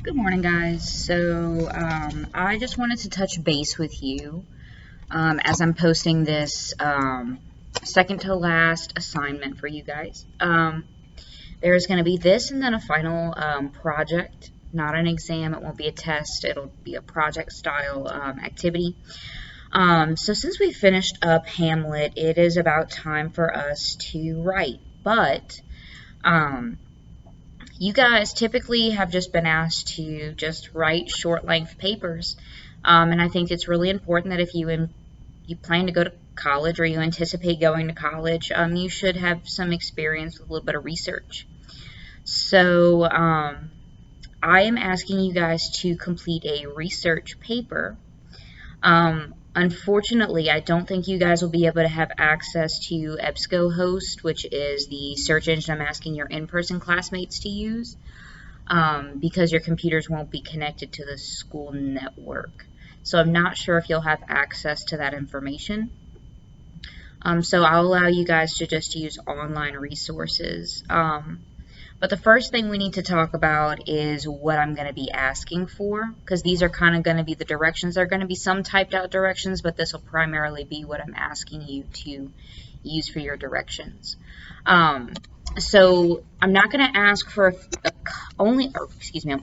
Good morning, guys. So, I just wanted to touch base with you as I'm posting this second to last assignment for you guys. There's going to be this and then a final project, not an exam. It won't be a test, it'll be a project style activity. So, since we finished up Hamlet, it is about time for us to write. But, you guys typically have just been asked to just write short length papers. And I think it's really important that if you plan to go to college or you anticipate going to college, you should have some experience with a little bit of research. So I am asking you guys to complete a research paper. Unfortunately, I don't think you guys will be able to have access to EBSCOhost, which is the search engine I'm asking your in-person classmates to use, because your computers won't be connected to the school network. So I'm not sure if you'll have access to that information. So I'll allow you guys to just use online resources. But the first thing we need to talk about is what I'm going to be asking for, because these are kind of going to be the directions. There are going to be some typed out directions, but this will primarily be what I'm asking you to use for your directions. So I'm not going to ask for I'm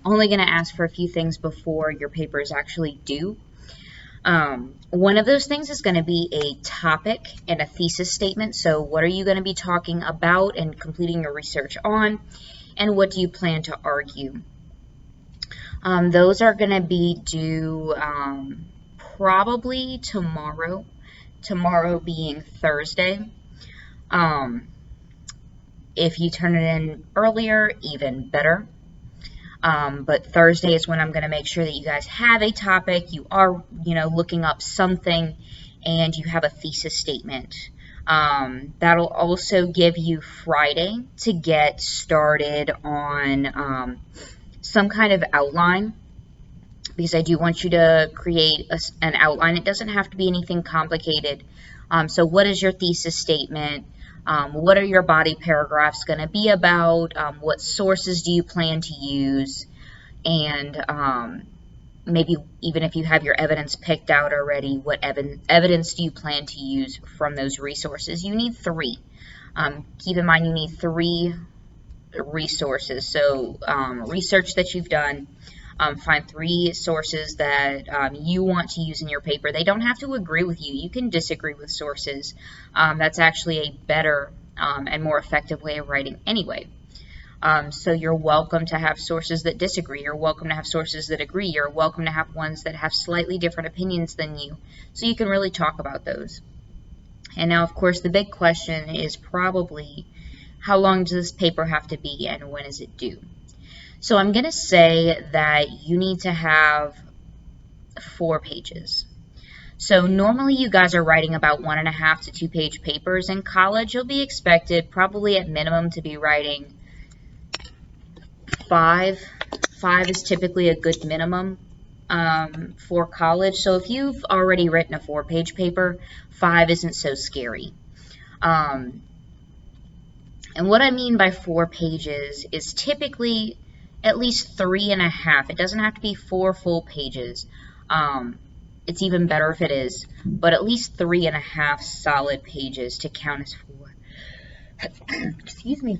only going to ask for a few things before your paper is actually due. One of those things is going to be a topic and a thesis statement. So what are you going to be talking about and completing your research on, and what do you plan to argue? Those are going to be due probably tomorrow being Thursday. If you turn it in earlier, even better. But Thursday is when I'm going to make sure that you guys have a topic, you are, looking up something, and you have a thesis statement. That'll also give you Friday to get started on some kind of outline, because I do want you to create an outline. It doesn't have to be anything complicated. So what is your thesis statement? What are your body paragraphs going to be about? What sources do you plan to use? And maybe even if you have your evidence picked out already, what evidence do you plan to use from those resources? You need 3. Keep in mind you need 3 resources. So research that you've done. Find 3 sources that you want to use in your paper. They don't have to agree with you. You can disagree with sources. That's actually a better and more effective way of writing anyway. So you're welcome to have sources that disagree. You're welcome to have sources that agree. You're welcome to have ones that have slightly different opinions than you. So you can really talk about those. And now, of course, the big question is probably, how long does this paper have to be and when is it due? So I'm going to say that you need to have 4 pages. So normally you guys are writing about 1.5 to 2-page papers. In college, you'll be expected probably at minimum to be writing 5. 5 is typically a good minimum for college. So if you've already written a 4-page paper, 5 isn't so scary. And what I mean by 4 pages is typically at least 3.5. It doesn't have to be 4 full pages. It's even better if it is, but at least 3.5 solid pages to count as 4.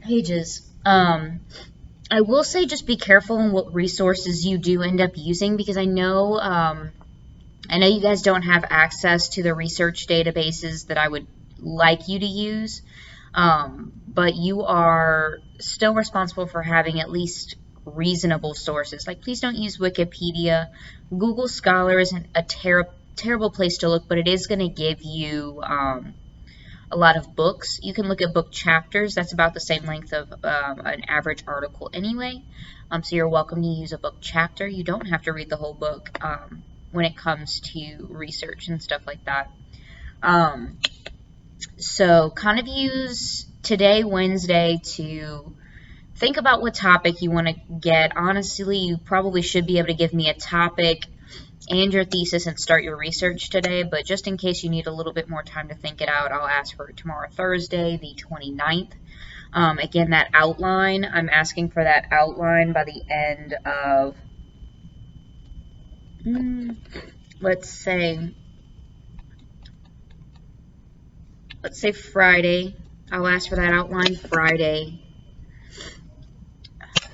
Pages. I will say just be careful in what resources you do end up using, because I know you guys don't have access to the research databases that I would like you to use, but you are still responsible for having at least reasonable sources. Like, please don't use Wikipedia. Google Scholar isn't a terrible place to look, but it is going to give you a lot of books. You can look at book chapters. That's about the same length of an average article anyway. So you're welcome to use a book chapter. You don't have to read the whole book when it comes to research and stuff like that. So kind of use today, Wednesday, to think about what topic you want to get. Honestly, you probably should be able to give me a topic and your thesis and start your research today, but just in case you need a little bit more time to think it out, I'll ask for it tomorrow, Thursday, the 29th. Again, that outline, I'm asking for that outline by the end of let's say Friday. I'll ask for that outline Friday,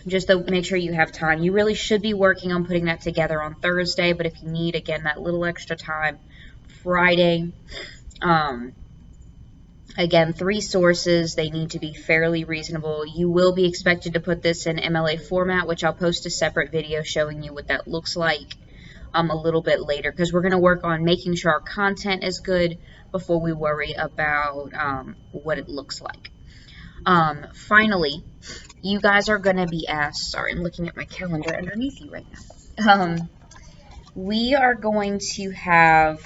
just to make sure you have time. You really should be working on putting that together on Thursday, but if you need, again, that little extra time, Friday. Again, 3 sources. They need to be fairly reasonable. You will be expected to put this in MLA format, which I'll post a separate video showing you what that looks like a little bit later, because we're going to work on making sure our content is good before we worry about what it looks like. Finally, you guys are going to be asked, sorry, I'm looking at my calendar underneath you right now. We are going to have,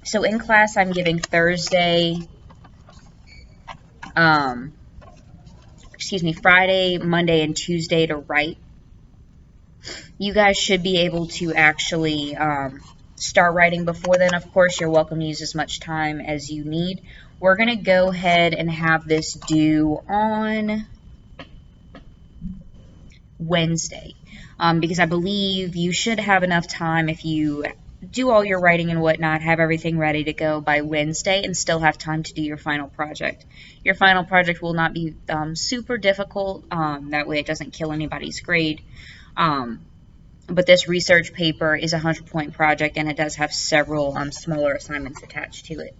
so in class I'm giving Thursday, Friday, Monday, and Tuesday to write. You guys should be able to actually start writing before then. Of course, you're welcome to use as much time as you need. We're going to go ahead and have this due on Wednesday, because I believe you should have enough time if you do all your writing and whatnot, have everything ready to go by Wednesday, and still have time to do your final project. Your final project will not be super difficult, that way it doesn't kill anybody's grade, but this research paper is a 100-point project, and it does have several smaller assignments attached to it.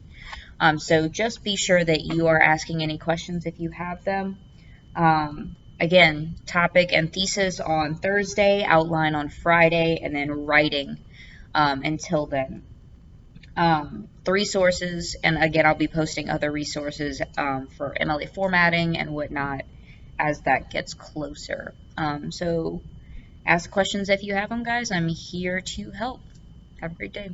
So just be sure that you are asking any questions if you have them. Again, topic and thesis on Thursday, outline on Friday, and then writing until then. 3 sources, and again, I'll be posting other resources for MLA formatting and whatnot as that gets closer. So ask questions if you have them, guys. I'm here to help. Have a great day.